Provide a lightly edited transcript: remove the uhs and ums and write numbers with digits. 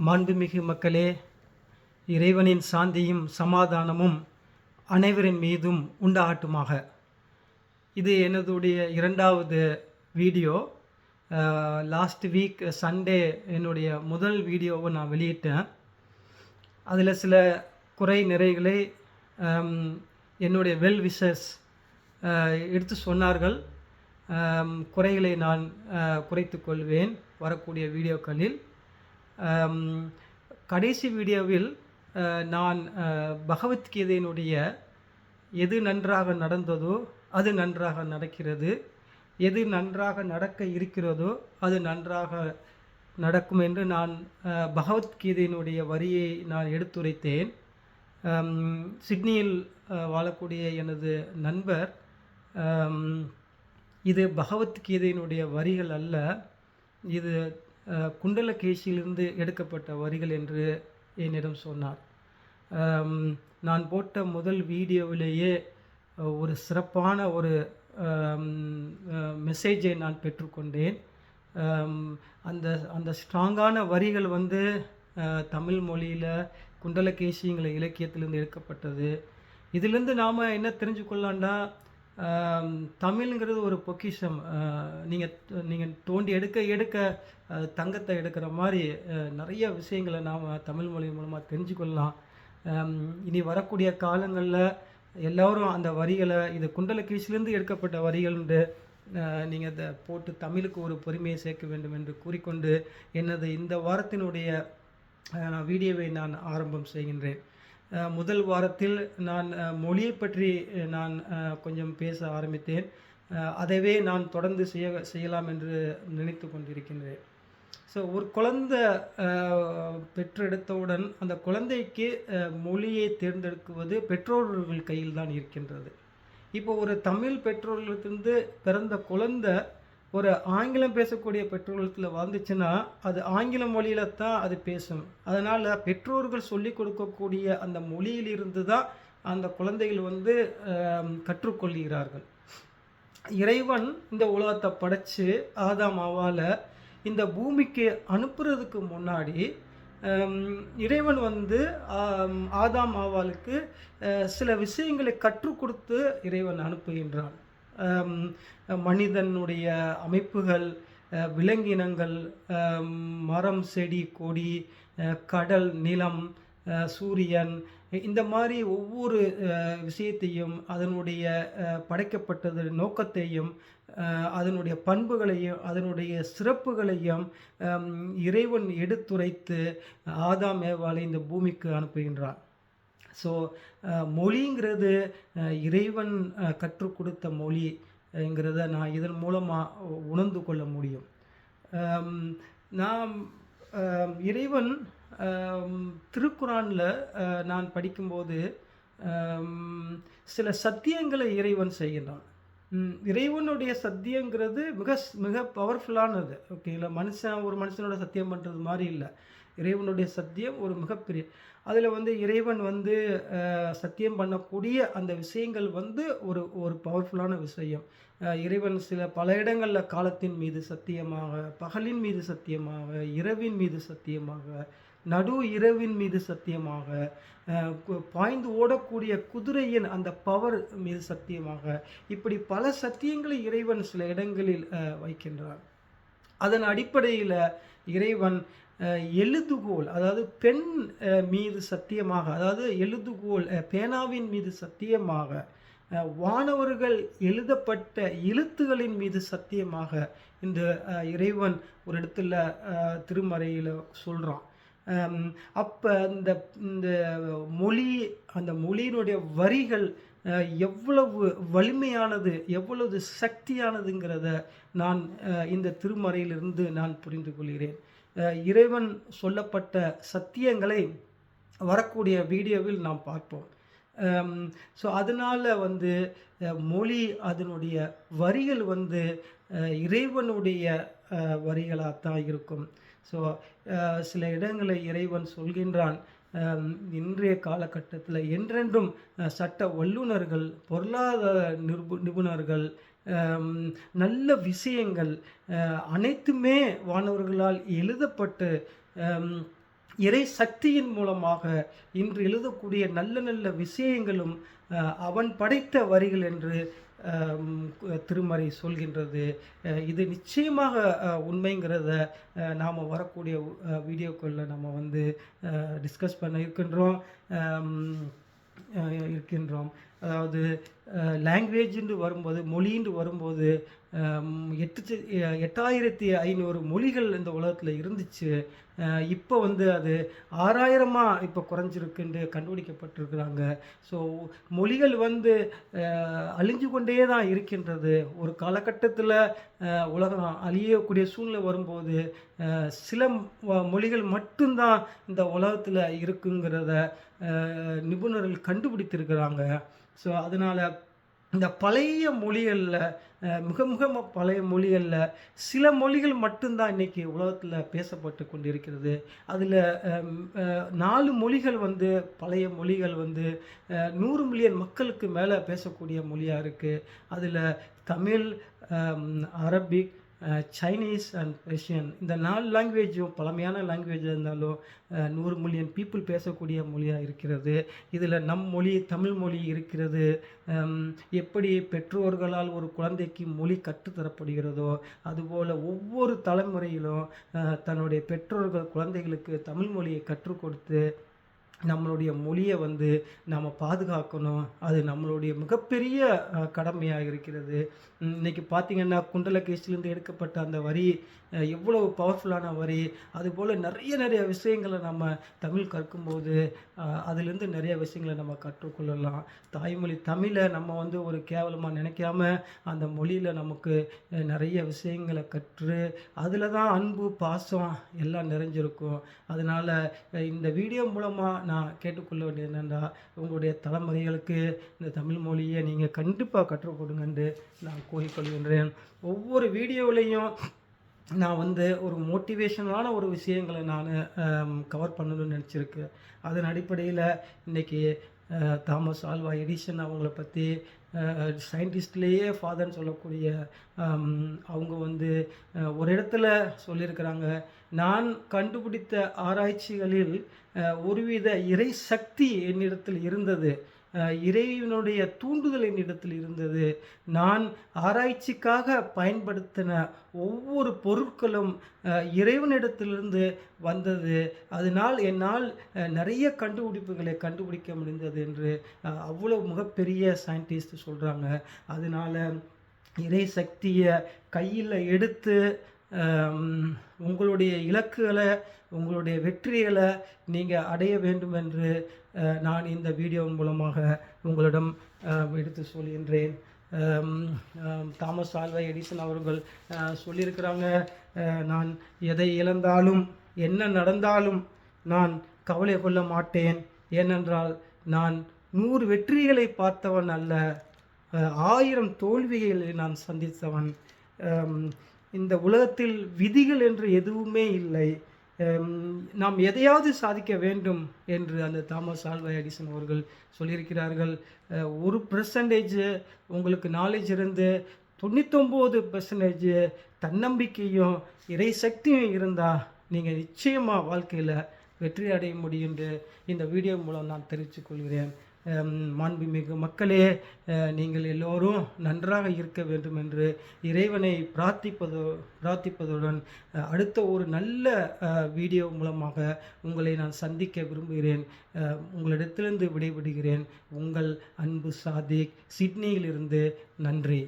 மாண்புமிகு மக்களே, இறைவனின் சாந்தியும் சமாதானமும் அனைவரின் மீதும் உண்டாகட்டுமாக. இது எனதுடைய இரண்டாவது வீடியோ. லாஸ்ட் வீக் சண்டே என்னுடைய முதல் வீடியோவை நான் வெளியிட்டேன். அதில் சில குறை நிறைகளை என்னுடைய வெல் விஷர்ஸ் எடுத்து சொன்னார்கள். குறைகளை நான் குறைத்து கொள்வேன் வரக்கூடிய வீடியோக்களில். கடைசி வீடியோவில் நான் பகவத்கீதையினுடைய எது நன்றாக நடந்ததோ அது நன்றாக நடக்கிறது, எது நன்றாக நடக்க இருக்கிறதோ அது நன்றாக நடக்கும் என்று நான் பகவத்கீதையினுடைய வரியை நான் எடுத்துரைத்தேன். சிட்னியில் வாழக்கூடிய எனது நண்பர், இது பகவத்கீதையினுடைய வரிகள் அல்ல, இது குண்டலகேசியிலிருந்து எடுக்கப்பட்ட வரிகள் என்று என்னிடம் சொன்னார். நான் போட்ட முதல் வீடியோவிலேயே ஒரு சிறப்பான ஒரு மெசேஜை நான் பெற்றுக்கொண்டேன். அந்த அந்த ஸ்ட்ராங்கான வரிகள் தமிழ் மொழியில் குண்டலகேசிங்கிற இலக்கியத்திலிருந்து எடுக்கப்பட்டது. இதிலிருந்து நாம் என்ன தெரிஞ்சுக்கொள்ளலாம்னா, தமிழ்ங்கிறது ஒரு பொக்கிஷம். நீங்கள் தோண்டி எடுக்க தங்கத்தை எடுக்கிற மாதிரி நிறைய விஷயங்களை நாம் தமிழ் மொழி மூலமாக தெரிஞ்சுக்கொள்ளலாம். இனி வரக்கூடிய காலங்களில் எல்லோரும் அந்த வரிகளை, இது குண்டலகேசியிலிருந்து எடுக்கப்பட்ட வரிகள் என்று நீங்கள் அதை போட்டு தமிழுக்கு ஒரு பெருமையை சேர்க்க வேண்டும் என்று கூறிக்கொண்டு எனது இந்த வாரத்தினுடைய வீடியோவை நான் ஆரம்பம் செய்கின்றேன். முதல் வாரத்தில் நான் மொழியை பற்றி நான் கொஞ்சம் பேச ஆரம்பித்தேன். அதைவே நான் தொடர்ந்து செய்யலாம் என்று நினைத்து கொண்டிருக்கின்றேன். ஸோ ஒரு குழந்தை பெற்றெடுத்தவுடன் அந்த குழந்தைக்கு மொழியை தேர்ந்தெடுக்குவது பெற்றோர்கள் கையில் தான் இருக்கின்றது. இப்போ ஒரு தமிழ் பெற்றோர்களிடத்திலிருந்து பிறந்த குழந்தை ஒரு ஆங்கிலம் பேசக்கூடிய பெற்றோர்களிடத்தில் வாழ்ந்துச்சுன்னா அது ஆங்கில மொழியில் தான் அது பேசும். அதனால் பெற்றோர்கள் சொல்லிக் கொடுக்கக்கூடிய அந்த மொழியிலிருந்து தான் அந்த குழந்தைகள் கற்றுக்கொள்கிறார்கள். இறைவன் இந்த உலகத்தை படைத்து ஆதாம் அவ்வால இந்த பூமிக்கு அனுப்புறதுக்கு முன்னாடி இறைவன் ஆதாம் அவ்வாலுக்கு சில விஷயங்களை கற்றுக் கொடுத்து இறைவன் அனுப்புகின்றான். மனிதனுடைய அமைப்புகள், விலங்கினங்கள், மரம் செடி கொடி, கடல் நிலம், சூரியன், இந்த மாதிரி ஒவ்வொரு விஷயத்தையும் அதனுடைய படைக்கப்பட்டது நோக்கத்தையும் அதனுடைய பண்புகளையும் அதனுடைய சிறப்புகளையும் இறைவன் எடுத்துரைத்து ஆதாம் ஏவாளை இந்த பூமிக்கு அனுப்புகின்றான். ஸோ மொழிங்கிறது இறைவன் கற்றுக் கொடுத்த மொழிங்கிறத நான் இதன் மூலமாக உணர்ந்து கொள்ள முடியும். நான் இறைவன் திருக்குரானில் நான் படிக்கும்போது சில சத்தியங்களை இறைவன் செய்கின்றான். இறைவனுடைய சத்தியங்கிறது மிக மிக பவர்ஃபுல்லானது. ஓகேங்களா? ஒரு மனுஷனோட சத்தியம் பண்ணுறது மாதிரி இல்லை. இறைவனுடைய சத்தியம் ஒரு மிகப்பெரிய, அதில் இறைவன் சத்தியம் பண்ணக்கூடிய அந்த விஷயங்கள் ஒரு ஒரு பவர்ஃபுல்லான விஷயம். இறைவன் பல இடங்களில் காலத்தின் மீது சத்தியமாக, பகலின் மீது சத்தியமாக, இரவின் மீது சத்தியமாக, நடு இரவின் மீது சத்தியமாக, பாய்ந்து ஓடக்கூடிய குதிரையின் அந்த பவர் மீது சத்தியமாக, இப்படி பல சத்தியங்களை இறைவன் சில இடங்களில் வைக்கின்றான். அதன் அடிப்படையில் இறைவன் எழுதுகோல், அதாவது பெண் மீது சத்தியமாக, அதாவது எழுதுகோல் பேனாவின் மீது சத்தியமாக, வானவர்கள் எழுதப்பட்ட எழுத்துகளின் மீது சத்தியமாக இந்த இறைவன் ஒரு இடத்துல திருமறையில் சொல்கிறான். அப்போ இந்த மொழி, அந்த மொழியினுடைய வரிகள் எவ்வளவு வலிமையானது, எவ்வளவு சக்தியானதுங்கிறத நான் இந்த திருமறையிலிருந்து நான் புரிந்து கொள்கிறேன். இறைவன் சொல்லப்பட்ட சத்தியங்களை வரக்கூடிய வீடியோவில் நாம் பார்ப்போம். ஸோ அதனால் மொழி, அதனுடைய வரிகள் இறைவனுடைய வரிகளாக தான் இருக்கும். ஸோ சில இடங்களில் இறைவன் சொல்கின்றான், இன்றைய காலகட்டத்தில் என்றென்றும் சட்ட வல்லுநர்கள், பொருளாதார நிபுணர்கள், நல்ல விஷயங்கள் அனைத்துமே வானவர்களால் எழுதப்பட்டு இறை சக்தியின் மூலமாக இன்று எழுதக்கூடிய நல்ல நல்ல விஷயங்களும் அவன் படைத்த வரிகள் என்று திருமறை சொல்கின்றது. இது நிச்சயமாக உண்மைங்கிறத நாம் வரக்கூடிய வீடியோக்களில் நம்ம வந்து டிஸ்கஸ் பண்ண இருக்கின்றோம். அதாவது லாங்குவேஜ்ன்னு வரும்போது, மொழின்னு வரும்போது 8500 மொழிகள் இந்த உலகத்தில் இருந்துச்சு. இப்போ வந்து அது 6000 இப்போ குறைஞ்சிருக்குன்னு கண்டுபிடிக்கப்பட்டிருக்கிறாங்க. ஸோ மொழிகள் வந்து அழிஞ்சு கொண்டே தான் இருக்கின்றது. ஒரு காலகட்டத்தில் உலகம் அழியக்கூடிய சூழ்நிலை வரும்போது சில மொழிகள் மட்டும்தான் இந்த உலகத்தில் இருக்குங்கிறத நிபுணர்கள் கண்டுபிடித்திருக்கிறாங்க. ஸோ அதனால் இந்த பழைய மொழிகளில் மிக மிக பழைய மொழிகளில் சில மொழிகள் மட்டும்தான் இன்றைக்கி உலகத்தில் பேசப்பட்டு கொண்டிருக்கிறது. அதில் 4 மொழிகள் வந்து பழைய மொழிகள் வந்து 100 மில்லியன் மக்களுக்கு மேலே பேசக்கூடிய மொழியாக இருக்குது. அதில் Tamil, Arabic, Chinese and Russian இந்த 4 லாங்குவேஜும் பழமையான லாங்குவேஜாக இருந்தாலும் 100 மில்லியன் பீப்புள் பேசக்கூடிய மொழியாக இருக்கிறது. இதில் நம் மொழி தமிழ் மொழி இருக்கிறது. எப்படி பெற்றோர்களால் ஒரு குழந்தைக்கு மொழி கற்றுத்தரப்படுகிறதோ அதுபோல் ஒவ்வொரு தலைமுறையிலும் தன்னுடைய பெற்றோர்கள் குழந்தைகளுக்கு தமிழ் மொழியை கற்றுக் கொடுத்து நம்மளுடைய மொழியை வந்து நாம் பாதுகாக்கணும். அது நம்மளுடைய மிகப்பெரிய கடமையாக இருக்கிறது. இன்றைக்கி பார்த்திங்கன்னா குண்டலகேசிலேருந்து எடுக்கப்பட்ட அந்த வரி எவ்வளவு பவர்ஃபுல்லான வரி. அதுபோல் நிறைய விஷயங்களை நம்ம தமிழ் கற்கும்போது அதிலேருந்து நிறைய விஷயங்களை நம்ம கற்றுக்கொள்ளலாம். தாய்மொழி தமிழை நம்ம வந்து ஒரு கேவலமாக நினைக்காம அந்த மொழியில் நமக்கு நிறைய விஷயங்களை கற்று அதில் தான் அன்பு பாசம் எல்லாம் நிறைஞ்சிருக்கும். அதனால் இந்த வீடியோ மூலமாக நான் கேட்டுக்கொள்ள வேண்டியது என்னென்னா, உங்களுடைய தலைமுறைகளுக்கு இந்த தமிழ் மொழியை நீங்கள் கண்டிப்பாக கற்றுக் கொடுங்கன்னு நான் கூறிக்கொள்கின்றேன். ஒவ்வொரு வீடியோவிலையும் நான் வந்து ஒரு மோட்டிவேஷனான ஒரு விஷயங்களை நான் கவர் பண்ணணும்னு நினச்சிருக்கேன். அதன் அடிப்படையில் இன்றைக்கி தாமஸ் ஆல்வா எடிசன் அவங்கள பற்றி சயின்டிஸ்ட்லேயே ஃபாதர்ன்னு சொல்லக்கூடிய அவங்க வந்து ஒரு இடத்துல சொல்லியிருக்கிறாங்க, நான் கண்டுபிடித்த ஆராய்ச்சிகளில் ஒருவித இறை சக்தி என்னிடத்தில் இருந்தது, இறைவனுடைய தூண்டுதல் என்னிடத்தில் இருந்தது. நான் ஆராய்ச்சிக்காக பயன்படுத்தின ஒவ்வொரு பொருட்களும் இறைவனிடத்திலிருந்து வந்தது. அதனால் என்னால் நிறைய கண்டுபிடிப்புகளை கண்டுபிடிக்க முடிந்தது என்று அவ்வளோ மிகப்பெரிய சயின்டிஸ்ட் சொல்கிறாங்க. அதனால் இறை சக்தியை கையில் எடுத்து உங்களுடைய இலக்குகளை உங்களுடைய வெற்றிகளை நீங்கள் அடைய வேண்டும் என்று நான் இந்த வீடியோ மூலமாக உங்களிடம் எடுத்து சொல்கின்றேன். தாமஸ் ஆல்வா எடிசன் அவர்கள் சொல்லியிருக்கிறாங்க, நான் எதை இழந்தாலும் என்ன நடந்தாலும் நான் கவலை கொள்ள மாட்டேன். ஏனென்றால் நான் 100 வெற்றிகளை பார்த்தவன் அல்ல, 1000 தோல்விகளை நான் சந்தித்தவன். இந்த உலகத்தில் விதிகள் என்று எதுவுமே இல்லை. நாம் எதையாவது சாதிக்க வேண்டும் என்று அந்த தாமஸ் ஆல்வா எடிசன் அவர்கள் சொல்லியிருக்கிறார்கள். 1% உங்களுக்கு நாலேஜ் இருந்து 99% தன்னம்பிக்கையும் இறை சக்தியும் இருந்தால் நீங்கள் நிச்சயமாக வாழ்க்கையில் வெற்றி அடைய முடியும் என்று இந்த வீடியோ மூலம் நான் தெரிவித்துக் கொள்கிறேன். மாண்புமிகு மக்களே, நீங்கள் எல்லோரும் நன்றாக இருக்க வேண்டும் என்று இறைவனை பிரார்த்திப்பதுடன் அடுத்த ஒரு நல்ல வீடியோ மூலமாக உங்களை நான் சந்திக்க விரும்புகிறேன். உங்களிடத்திலிருந்து விடைபெறுகிறேன். உங்கள் அன்பு சாதிக், சிட்னியிலிருந்து. நன்றி.